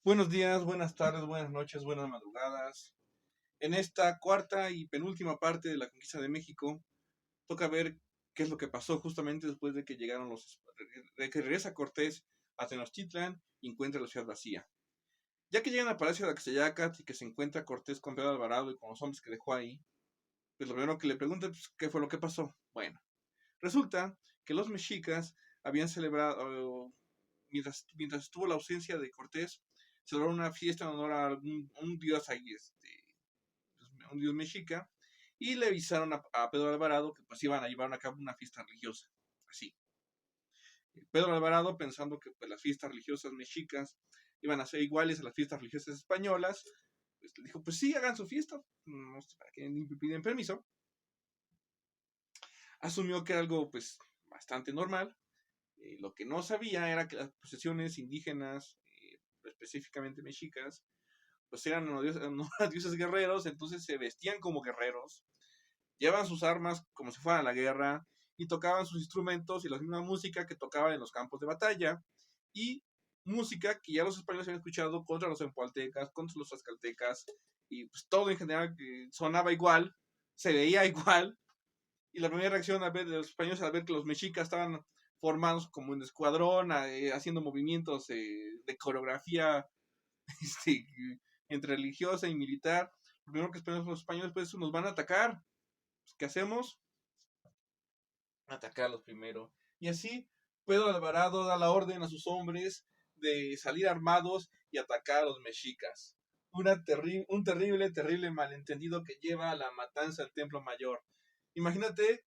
Buenos días, buenas tardes, buenas noches, buenas madrugadas. En esta cuarta y penúltima parte de la conquista de México, toca ver qué es lo que pasó justamente después de que de que regresa Cortés a Tenochtitlan y encuentra la ciudad vacía. Ya que llegan al Palacio de Axayacat y que se encuentra Cortés con Pedro Alvarado y con los hombres que dejó ahí, pues lo primero que le pregunta es qué fue lo que pasó. Bueno, resulta que los mexicas habían celebrado, mientras estuvo la ausencia de Cortés, celebraron una fiesta en honor a un dios ahí, un dios mexica, y le avisaron a Pedro Alvarado que pues iban a llevar a cabo una fiesta religiosa. Así. Pedro Alvarado, pensando que pues, las fiestas religiosas mexicas iban a ser iguales a las fiestas religiosas españolas, pues le dijo, pues sí, hagan su fiesta, no sé para qué ni piden permiso. Asumió que era algo pues bastante normal. Lo que no sabía era que las posesiones indígenas, específicamente mexicas, pues eran dioses guerreros, entonces se vestían como guerreros, llevaban sus armas como si fueran a la guerra y tocaban sus instrumentos y la misma música que tocaban en los campos de batalla y música que ya los españoles habían escuchado contra los empualtecas, contra los tlaxcaltecas y pues todo en general que sonaba igual, se veía igual y la primera reacción de los españoles al ver que los mexicas estaban formados como en escuadrón, haciendo movimientos de coreografía este, entre religiosa y militar, lo primero que esperan los españoles pues nos van a atacar. Pues, ¿qué hacemos? Atacarlos primero. Y así Pedro Alvarado da la orden a sus hombres de salir armados y atacar a los mexicas. Un terrible malentendido que lleva a la matanza del Templo Mayor. Imagínate,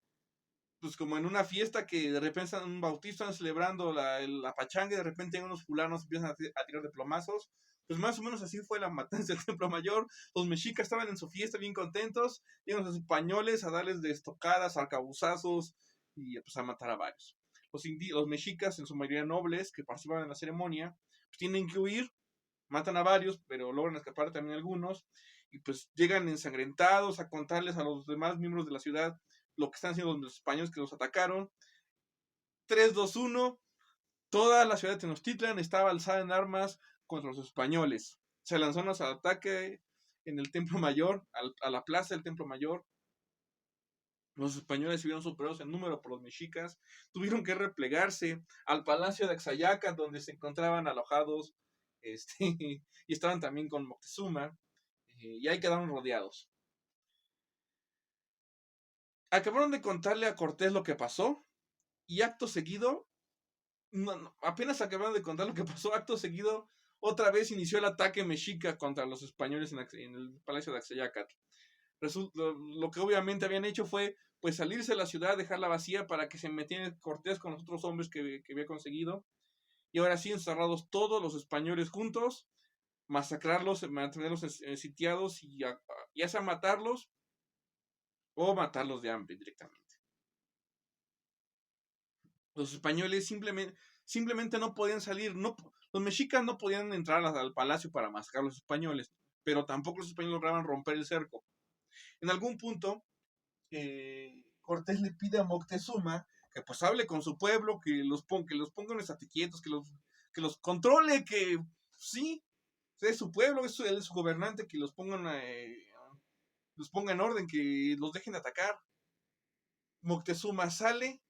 pues como en una fiesta que de repente están en un bautizo, están celebrando la pachanga y de repente unos fulanos empiezan a tirar de plomazos. Pues más o menos así fue la matanza del Templo Mayor. Los mexicas estaban en su fiesta bien contentos, llegan los españoles a darles de estocadas, arcabuzazos y pues a matar a varios. Los mexicas, en su mayoría nobles, que participaban en la ceremonia, pues tienen que huir, matan a varios, pero logran escapar también algunos, y pues llegan ensangrentados a contarles a los demás miembros de la ciudad lo que están haciendo los españoles que los atacaron. 3, 2, 1, toda la ciudad de Tenochtitlan estaba alzada en armas contra los españoles. Se lanzaron al ataque en el Templo Mayor, a la plaza del Templo Mayor. Los españoles se vieron superados en número por los mexicas, tuvieron que replegarse al palacio de Axayaca, donde se encontraban alojados, y estaban también con Moctezuma, y ahí quedaron rodeados. Acabaron de contarle a Cortés lo que pasó, y acto seguido, apenas acabaron de contar lo que pasó, acto seguido, otra vez inició el ataque mexica contra los españoles en el palacio de Axayacat. Lo que obviamente habían hecho fue pues salirse de la ciudad, dejarla vacía para que se metiera Cortés con los otros hombres que había conseguido. Y ahora sí, encerrados todos los españoles juntos, masacrarlos, mantenerlos sitiados y ya sea matarlos o matarlos de hambre directamente. Los españoles simplemente no podían salir, los mexicas no podían entrar al palacio para masacrar a los españoles, pero tampoco los españoles lograban romper el cerco. En algún punto, Cortés le pide a Moctezuma que pues hable con su pueblo, que los ponga en estate quietos, que los controle, que sí, es su pueblo, él es su gobernante, que los ponga en orden, que los dejen de atacar. Moctezuma sale,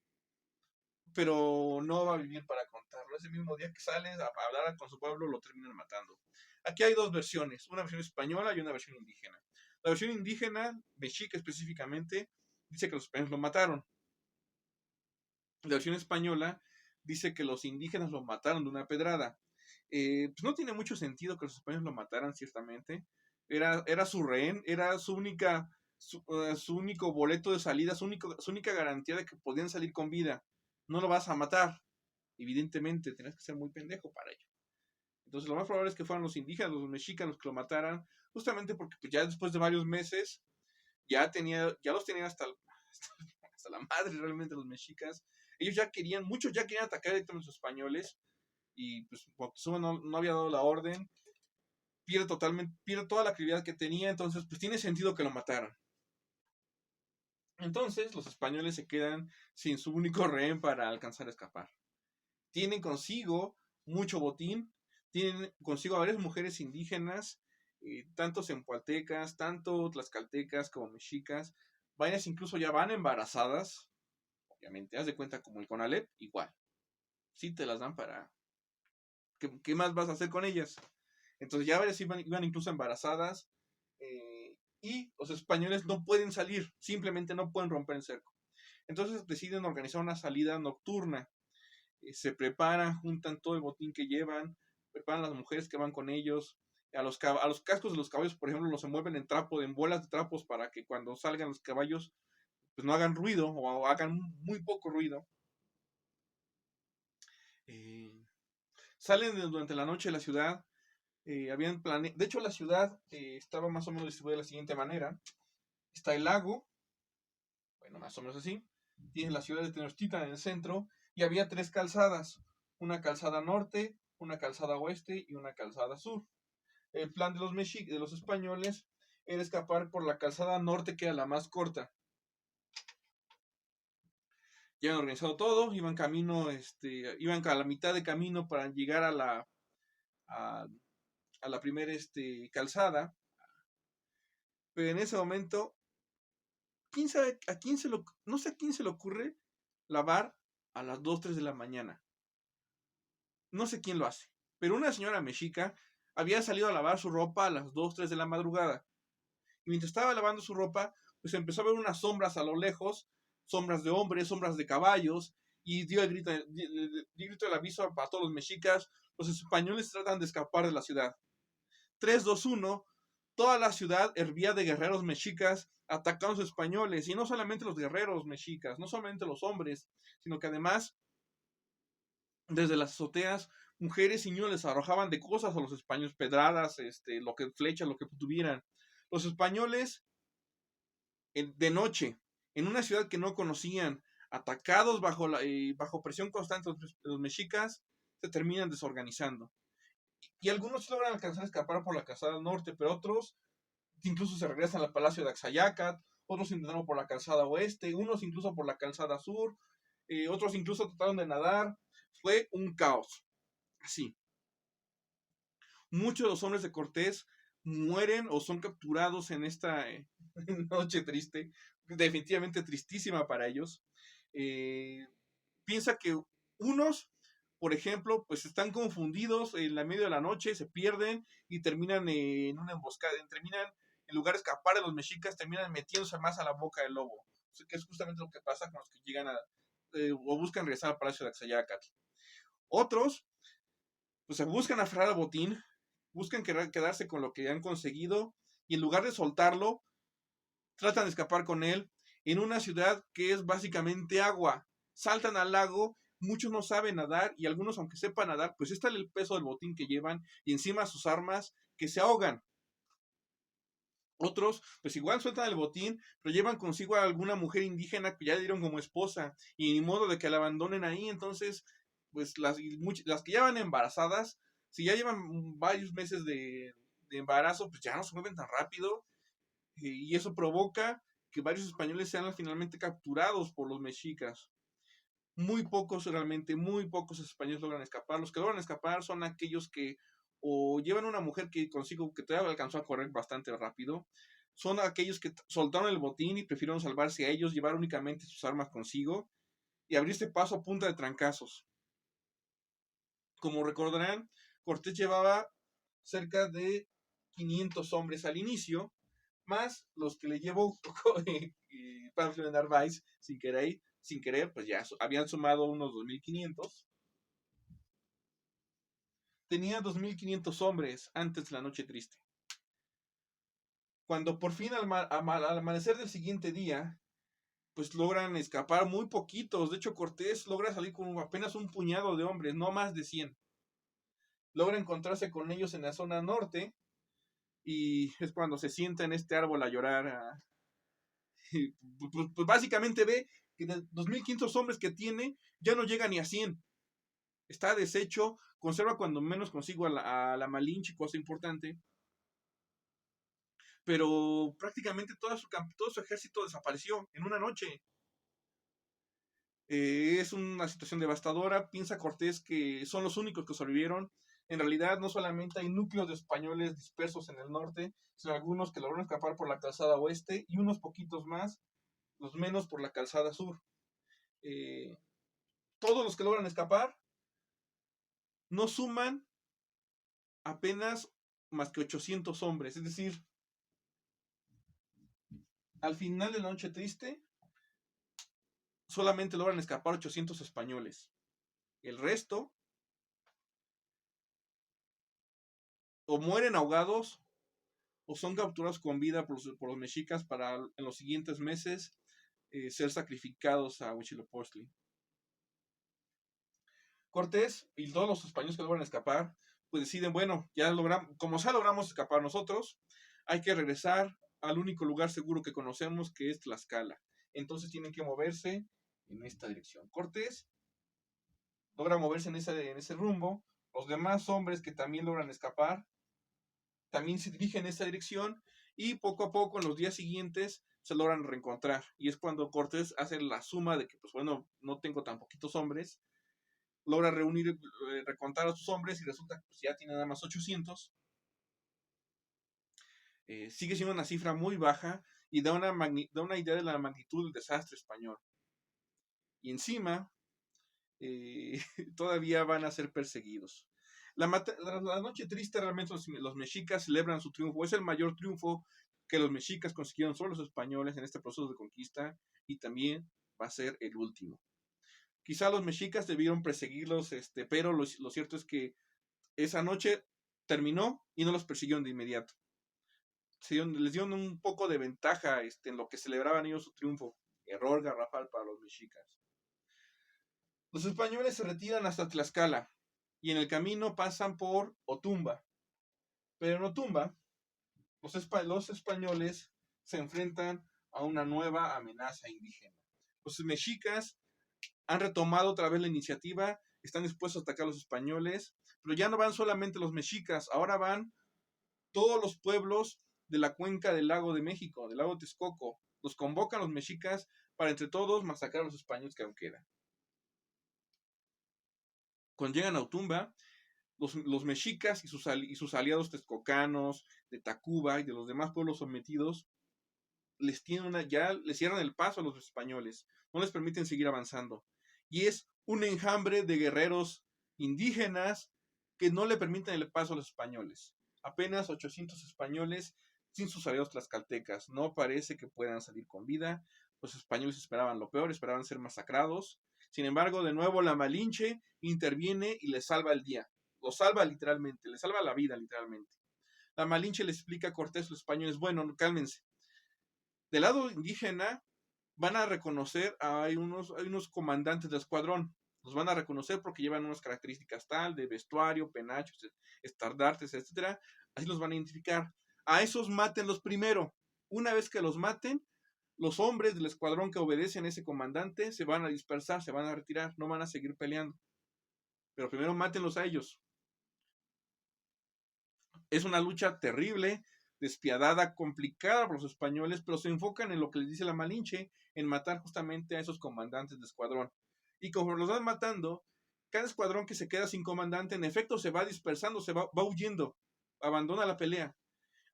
pero no va a vivir para contarlo. Ese mismo día que sale a hablar con su pueblo, lo terminan matando. Aquí hay dos versiones, una versión española y una versión indígena. La versión indígena, mexica específicamente, dice que los españoles lo mataron. La versión española dice que los indígenas lo mataron de una pedrada. Pues no tiene mucho sentido que los españoles lo mataran, ciertamente. Era su rehén, era su único boleto de salida, su única garantía de que podían salir con vida. No lo vas a matar. Evidentemente, tenías que ser muy pendejo para ello. Entonces, lo más probable es que fueran los indígenas, los mexicanos que lo mataran, justamente porque pues, ya después de varios meses ya los tenían hasta la madre realmente los mexicas. Muchos ya querían atacar directamente a los españoles y pues Moctezuma no había dado la orden, pierde toda la actividad que tenía, entonces pues tiene sentido que lo mataran. Entonces los españoles se quedan sin su único rehén para alcanzar a escapar. Tienen consigo mucho botín, tienen consigo a varias mujeres indígenas, tanto zempoaltecas, tanto tlaxcaltecas como mexicas. Varias incluso ya van embarazadas, obviamente, haz de cuenta como el CONALEP, igual. Sí te las dan para... ¿Qué más vas a hacer con ellas? Entonces ya varias iban incluso embarazadas, y los españoles no pueden salir, simplemente no pueden romper el cerco. Entonces deciden organizar una salida nocturna. Se preparan, juntan todo el botín que llevan, preparan las mujeres que van con ellos. A los cascos de los caballos, por ejemplo, los envuelven en bolas de trapos para que cuando salgan los caballos pues no hagan ruido o hagan muy poco ruido. Salen durante la noche de la ciudad. De hecho, la ciudad estaba más o menos distribuida de la siguiente manera. Está el lago, bueno, más o menos así. Tiene la ciudad de Tenochtitlan en el centro y había 3 calzadas. Una calzada norte, una calzada oeste y una calzada sur. El plan de los españoles era escapar por la calzada norte, que era la más corta. Ya habían organizado todo, iban iban a la mitad de camino para llegar a la primera calzada. Pero en ese momento, no sé a quién se le ocurre lavar a las 2, 3 de la mañana. No sé quién lo hace. Pero una señora mexica había salido a lavar su ropa a las 2, 3 de la madrugada. Y mientras estaba lavando su ropa, pues empezó a ver unas sombras a lo lejos, sombras de hombres, sombras de caballos, y dio el grito del aviso a todos los mexicas: los españoles tratan de escapar de la ciudad. 3, 2, 1, toda la ciudad hervía de guerreros mexicas atacando a los españoles, y no solamente los guerreros mexicas, no solamente los hombres, sino que además, desde las azoteas, mujeres y niños les arrojaban de cosas a los españoles, pedradas, flechas, lo que tuvieran. Los españoles, de noche, en una ciudad que no conocían, atacados bajo presión constante de los mexicas, se terminan desorganizando. Y algunos logran alcanzar a escapar por la calzada norte, pero otros incluso se regresan al palacio de Axayacat, otros intentaron por la calzada oeste, unos incluso por la calzada sur, otros incluso trataron de nadar. Fue un caos. Así. Muchos de los hombres de Cortés mueren o son capturados en esta noche triste, definitivamente tristísima para ellos. Piensa que unos, por ejemplo, pues están confundidos en la medio de la noche, se pierden y terminan en una emboscada, terminan en lugar de escapar de los mexicas, terminan metiéndose más a la boca del lobo, que es justamente lo que pasa con los que llegan o buscan regresar al palacio de Axayacat. Otros, pues se buscan aferrar al botín, buscan quedarse con lo que han conseguido, y en lugar de soltarlo, tratan de escapar con él en una ciudad que es básicamente agua. Saltan al lago, muchos no saben nadar, y algunos, aunque sepan nadar, pues está el peso del botín que llevan y encima sus armas, que se ahogan. Otros, pues igual sueltan el botín, pero llevan consigo a alguna mujer indígena que ya le dieron como esposa, y ni modo de que la abandonen ahí. Entonces, pues las que ya van embarazadas, si ya llevan varios meses de embarazo, pues ya no se mueven tan rápido, y eso provoca que varios españoles sean finalmente capturados por los mexicas. Muy pocos españoles logran escapar. Los que logran escapar son aquellos que o llevan una mujer que consigo, que todavía alcanzó a correr bastante rápido. Son aquellos que soltaron el botín y prefirieron salvarse a ellos, llevar únicamente sus armas consigo y abrirse paso a punta de trancazos. Como recordarán, Cortés llevaba cerca de 500 hombres al inicio, más los que le llevó Pánfilo de Narváez sin querer, pues ya habían sumado unos 2.500. Tenía 2.500 hombres antes de la noche triste. Cuando por fin al amanecer del siguiente día, pues logran escapar muy poquitos. De hecho, Cortés logra salir con apenas un puñado de hombres, no más de 100. Logra encontrarse con ellos en la zona norte, y es cuando se sienta en este árbol a llorar. Pues básicamente ve que de 2.500 hombres que tiene, ya no llega ni a 100. Está deshecho, conserva cuando menos consigo a la Malinche, cosa importante, pero prácticamente todo su ejército desapareció en una noche. Es una situación devastadora. Piensa Cortés que son los únicos que sobrevivieron. En realidad no solamente hay núcleos de españoles dispersos en el norte, sino algunos que lograron escapar por la calzada oeste y unos poquitos más, los menos por la calzada sur. Eh, todos los que logran escapar no suman apenas más que 800 hombres, es decir, al final de la noche triste solamente logran escapar 800 españoles. El resto o mueren ahogados o son capturados con vida por los mexicas para en los siguientes meses ser sacrificados a Huitzilopochtli. Cortés y todos los españoles que logran escapar, pues deciden, bueno, ya logramos, como ya logramos escapar nosotros, hay que regresar al único lugar seguro que conocemos, que es Tlaxcala. Entonces tienen que moverse en esta dirección. Cortés logra moverse en ese rumbo. Los demás hombres que también logran escapar también se dirigen en esa dirección y poco a poco en los días siguientes se logran reencontrar. Y es cuando Cortés hace la suma de que, pues bueno, no tengo tan poquitos hombres, logra reunir, recontar a sus hombres y resulta que pues, ya tiene nada más 800. Sigue siendo una cifra muy baja y da una idea de la magnitud del desastre español. Y encima, todavía van a ser perseguidos. La noche triste realmente los mexicas celebran su triunfo. Es el mayor triunfo que los mexicas consiguieron sobre los españoles en este proceso de conquista y también va a ser el último. Quizá los mexicas debieron perseguirlos, pero lo cierto es que esa noche terminó y no los persiguieron de inmediato. Les dieron un poco de ventaja en lo que celebraban ellos su triunfo. Error garrafal para los mexicas. Los españoles se retiran hasta Tlaxcala y en el camino pasan por Otumba. Pero en Otumba, los españoles se enfrentan a una nueva amenaza indígena. Los mexicas han retomado otra vez la iniciativa, están dispuestos a atacar a los españoles, pero ya no van solamente los mexicas, ahora van todos los pueblos de la cuenca del lago de México, del lago de Texcoco. Los convocan los mexicas para entre todos masacrar a los españoles que aún quedan. Cuando llegan a Otumba, los mexicas y sus aliados texcocanos, de Tacuba y de los demás pueblos sometidos, ya les cierran el paso a los españoles, no les permiten seguir avanzando. Y es un enjambre de guerreros indígenas que no le permiten el paso a los españoles. Apenas 800 españoles sin sus aliados tlaxcaltecas. No parece que puedan salir con vida. Los españoles esperaban lo peor, esperaban ser masacrados. Sin embargo, de nuevo la Malinche interviene y les salva el día. Lo salva literalmente, les salva la vida literalmente. La Malinche le explica a Cortés a los españoles, bueno, cálmense. Del lado indígena van a reconocer, hay unos comandantes de escuadrón, los van a reconocer porque llevan unas características tal, de vestuario, penachos, estandartes, etcétera, así los van a identificar. A esos mátenlos primero. Una vez que los maten, los hombres del escuadrón que obedecen a ese comandante se van a dispersar, se van a retirar, no van a seguir peleando. Pero primero mátenlos a ellos. Es una lucha terrible, despiadada, complicada por los españoles, pero se enfocan en lo que les dice la Malinche, en matar justamente a esos comandantes de escuadrón. Y como los van matando, cada escuadrón que se queda sin comandante, en efecto, se va dispersando, va huyendo, abandona la pelea,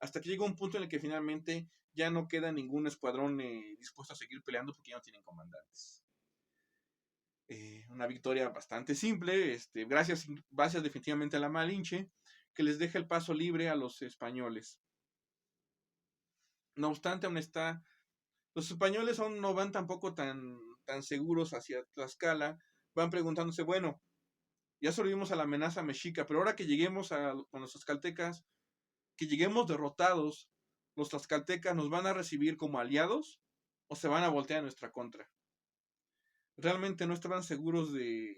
hasta que llega un punto en el que finalmente ya no queda ningún escuadrón dispuesto a seguir peleando porque ya no tienen comandantes. Una victoria bastante simple, gracias definitivamente a la Malinche, que les deja el paso libre a los españoles. No obstante, aún está, los españoles aún no van tampoco tan seguros hacia Tlaxcala, van preguntándose, bueno, ya sobrevivimos a la amenaza mexica, pero ahora que lleguemos con los tlaxcaltecas, que lleguemos derrotados, los tlaxcaltecas nos van a recibir como aliados o se van a voltear en nuestra contra. Realmente no estaban seguros de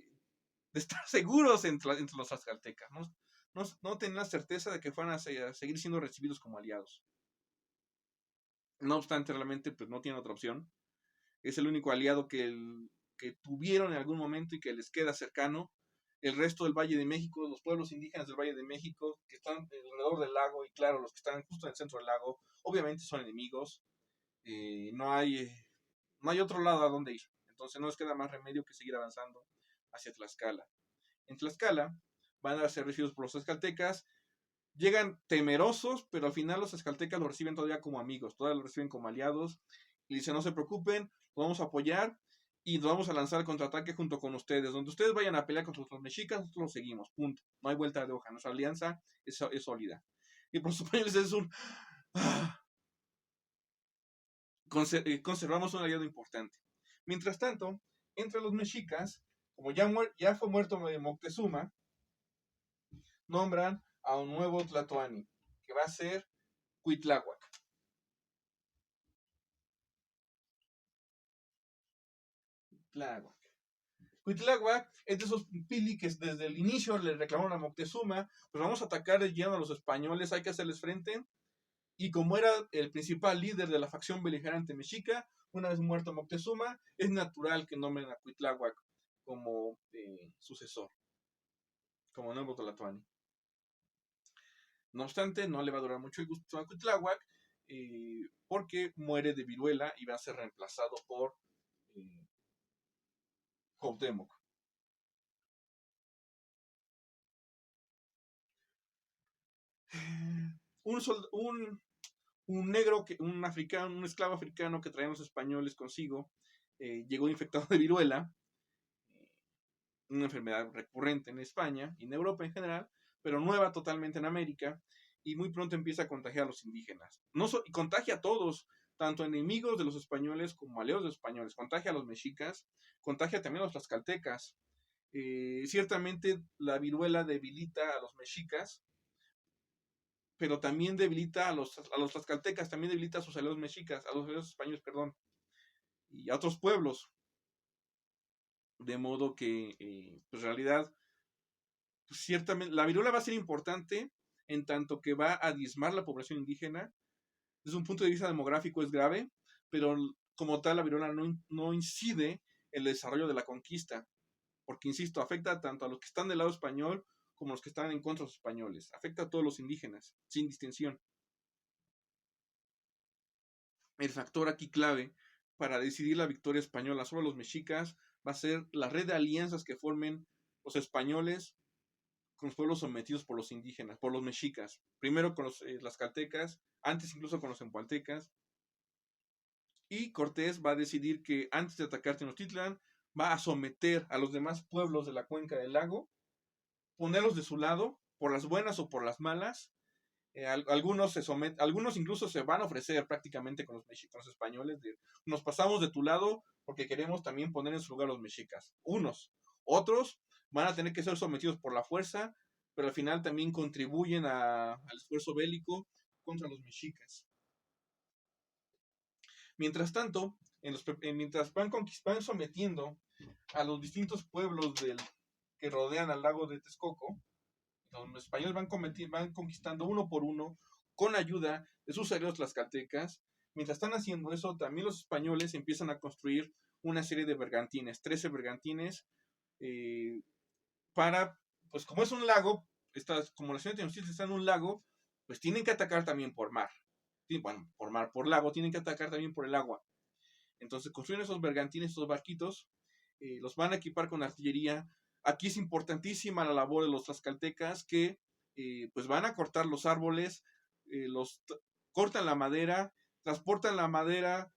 estar seguros entre los tlaxcaltecas, no tenían la certeza de que fueran a seguir siendo recibidos como aliados. No obstante, realmente pues no tienen otra opción. Es el único aliado que tuvieron en algún momento y que les queda cercano. El resto del Valle de México, los pueblos indígenas del Valle de México, que están alrededor del lago, y claro, los que están justo en el centro del lago, obviamente son enemigos. No hay otro lado a donde ir. Entonces no les queda más remedio que seguir avanzando hacia Tlaxcala. En Tlaxcala van a ser recibidos por los tlaxcaltecas. Llegan temerosos, pero al final los tlaxcaltecas los reciben todavía como amigos, todavía los reciben como aliados. Y dicen, no se preocupen, los vamos a apoyar y nos vamos a lanzar el contraataque junto con ustedes. Donde ustedes vayan a pelear contra los mexicas, nosotros los seguimos, punto. No hay vuelta de hoja, nuestra alianza es sólida. Y por los españoles es un... conservamos un aliado importante. Mientras tanto, entre los mexicas, como ya fue muerto Moctezuma, nombran a un nuevo tlatoani, que va a ser Cuitláhuac. Cuitláhuac es de esos pili que desde el inicio le reclamaron a Moctezuma, pues vamos a atacar de lleno a los españoles, hay que hacerles frente. Y como era el principal líder de la facción beligerante mexica, una vez muerto Moctezuma, es natural que nombren a Cuitláhuac como sucesor, como nuevo tlatoani. No obstante, no le va a durar mucho el gusto a Cuitláhuac, porque muere de viruela y va a ser reemplazado por Cuauhtémoc. Un negro, un esclavo africano que traían los españoles consigo, llegó infectado de viruela, una enfermedad recurrente en España y en Europa en general, pero nueva totalmente en América, y muy pronto empieza a contagiar a los indígenas. Y contagia a todos, tanto enemigos de los españoles como aliados de los españoles. Contagia a los mexicas, contagia también a los tlaxcaltecas. Ciertamente la viruela debilita a los mexicas, pero también debilita a los tlaxcaltecas, también debilita a sus aliados mexicas, a los aliados españoles, perdón, y a otros pueblos. De modo que, pues en realidad, pues ciertamente, la viruela va a ser importante en tanto que va a diezmar la población indígena. Desde un punto de vista demográfico es grave, pero como tal la viruela no incide en el desarrollo de la conquista, porque, insisto, afecta tanto a los que están del lado español como a los que están en contra de los españoles. Afecta a todos los indígenas, sin distinción. El factor aquí clave para decidir la victoria española sobre los mexicas va a ser la red de alianzas que formen los españoles con los pueblos sometidos por los indígenas, por los mexicas. Primero con los tlaxcaltecas, antes incluso con los empualtecas. Y Cortés va a decidir que antes de atacar Tenochtitlan, va a someter a los demás pueblos de la cuenca del lago, ponerlos de su lado, por las buenas o por las malas. Algunos incluso se van a ofrecer prácticamente con los españoles, nos pasamos de tu lado porque queremos también poner en su lugar a los mexicas. Otros van a tener que ser sometidos por la fuerza, pero al final también contribuyen al esfuerzo bélico contra los mexicas. Mientras tanto, mientras van sometiendo a los distintos pueblos que rodean al lago de Texcoco, los españoles van conquistando uno por uno con ayuda de sus aliados tlaxcaltecas. Mientras están haciendo eso, también los españoles empiezan a construir una serie de bergantines, 13 bergantines, para, pues como es un lago, como la ciudad de Tenochtitlan está en un lago, pues tienen que atacar también por mar. Bueno, por mar, por lago, tienen que atacar también por el agua. Entonces construyen esos bergantines, esos barquitos, los van a equipar con artillería. Aquí es importantísima la labor de los tlaxcaltecas que pues van a cortar los árboles, cortan la madera, transportan la madera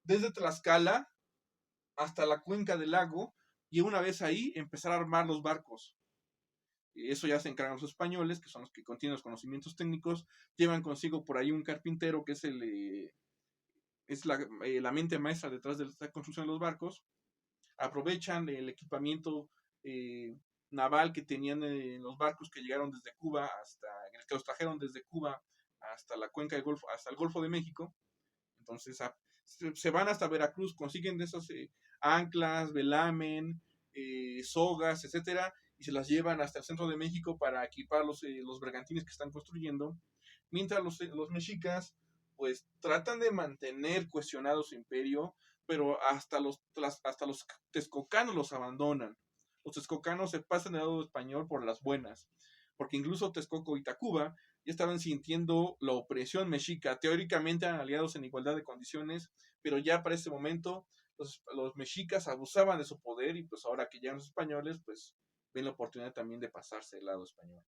desde Tlaxcala hasta la cuenca del lago y una vez ahí empezar a armar los barcos. Eso ya se encargan los españoles, que son los que contienen los conocimientos técnicos, llevan consigo por ahí un carpintero que es la mente maestra detrás de la construcción de los barcos. Aprovechan el equipamiento naval que tenían en los barcos que llegaron desde Cuba que los trajeron desde Cuba hasta la cuenca del Golfo, hasta el Golfo de México. Entonces se van hasta Veracruz, consiguen de esos anclas, velamen, sogas, etcétera, y se las llevan hasta el centro de México para equipar los bergantines que están construyendo, mientras los mexicas pues tratan de mantener cuestionado su imperio, pero hasta los texcocanos los abandonan. Los texcocanos se pasan del lado español por las buenas, porque incluso Texcoco y Tacuba ya estaban sintiendo la opresión mexica. Teóricamente eran aliados en igualdad de condiciones, pero ya para ese momento los mexicas abusaban de su poder y pues ahora que llegan los españoles, pues ven la oportunidad también de pasarse del lado español.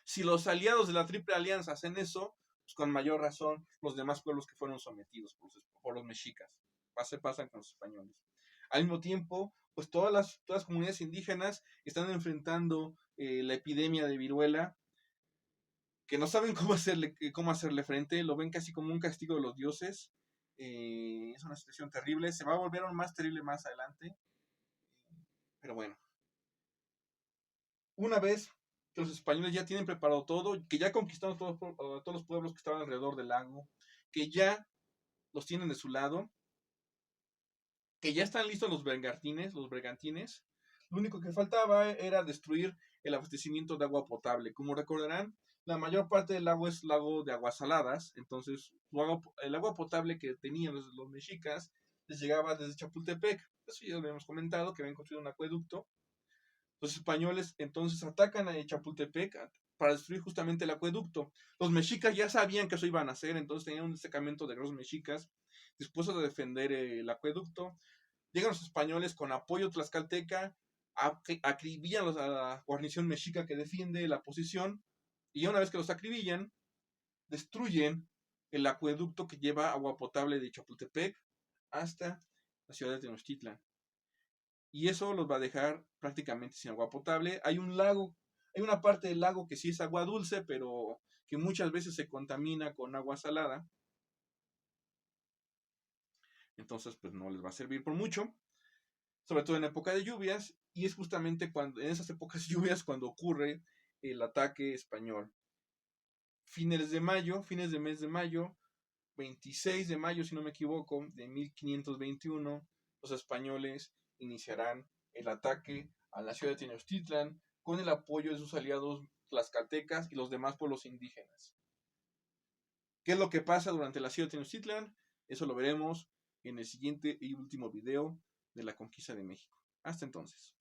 Si los aliados de la Triple Alianza hacen eso, pues con mayor razón los demás pueblos que fueron sometidos por los mexicas pasan con los españoles. Al mismo tiempo, pues todas las comunidades indígenas están enfrentando la epidemia de viruela, que no saben cómo hacerle frente, lo ven casi como un castigo de los dioses. Es una situación terrible, se va a volver aún más terrible más adelante, pero bueno. Una vez que los españoles ya tienen preparado todo, que ya conquistaron todos los pueblos que estaban alrededor del lago, que ya los tienen de su lado, que ya están listos los bergantines, lo único que faltaba era destruir el abastecimiento de agua potable. Como recordarán, la mayor parte del lago es lago de aguas saladas, entonces el agua potable que tenían los mexicas les llegaba desde Chapultepec. Eso ya lo habíamos comentado, que habían construido un acueducto. Los españoles entonces atacan a Chapultepec para destruir justamente el acueducto. Los mexicas ya sabían que eso iban a hacer, entonces tenían un destacamento de guerreros mexicas dispuestos a defender el acueducto. Llegan los españoles con apoyo tlaxcalteca, acribillan a la guarnición mexica que defiende la posición, y una vez que los acribillan, destruyen el acueducto que lleva agua potable de Chapultepec hasta la ciudad de Tenochtitlan. Y eso los va a dejar prácticamente sin agua potable. Hay un lago, hay una parte del lago que sí es agua dulce, pero que muchas veces se contamina con agua salada. Entonces, pues no les va a servir por mucho, sobre todo en época de lluvias, y es justamente en esas épocas de lluvias cuando ocurre el ataque español. Fines del mes de mayo, 26 de mayo, si no me equivoco, de 1521, los españoles iniciarán el ataque a la ciudad de Tenochtitlan con el apoyo de sus aliados tlaxcaltecas y los demás pueblos indígenas. ¿Qué es lo que pasa durante la ciudad de Tenochtitlan? Eso lo veremos en el siguiente y último video de la conquista de México. Hasta entonces.